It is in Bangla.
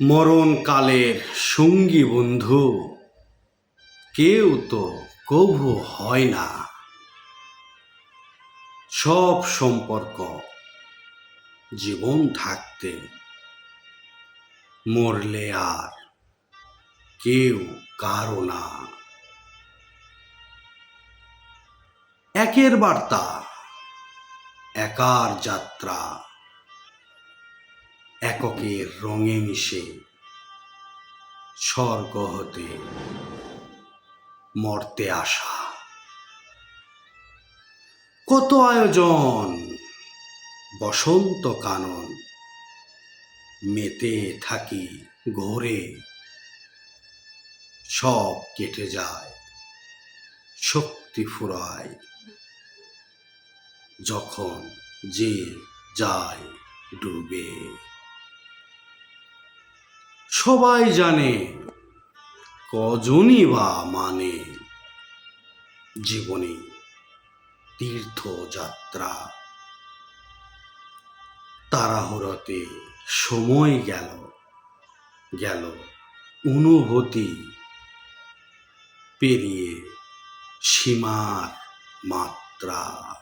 মরণকালের সঙ্গী বন্ধু কেউ তো কভু হয় না। সব সম্পর্ক জীবন থাকতে মরলে আর কেউ কারো না। একের বার্তা একার যাত্রা, এককের রঙে মিশে স্বর্গ হতে মর্তে আসা। কত আয়োজন, বসন্ত কানন, মেতে থাকি ঘোরে, সব কেটে যায়, শক্তি ফুরায় যখন যে যায় ডুবে। সবাই জানে কজনই বা মানে জীবনে তীর্থযাত্রা। তাড়াহুড়োতে সময় গেল গেল অনুভূতি পেরিয়ে সীমার মাত্রা।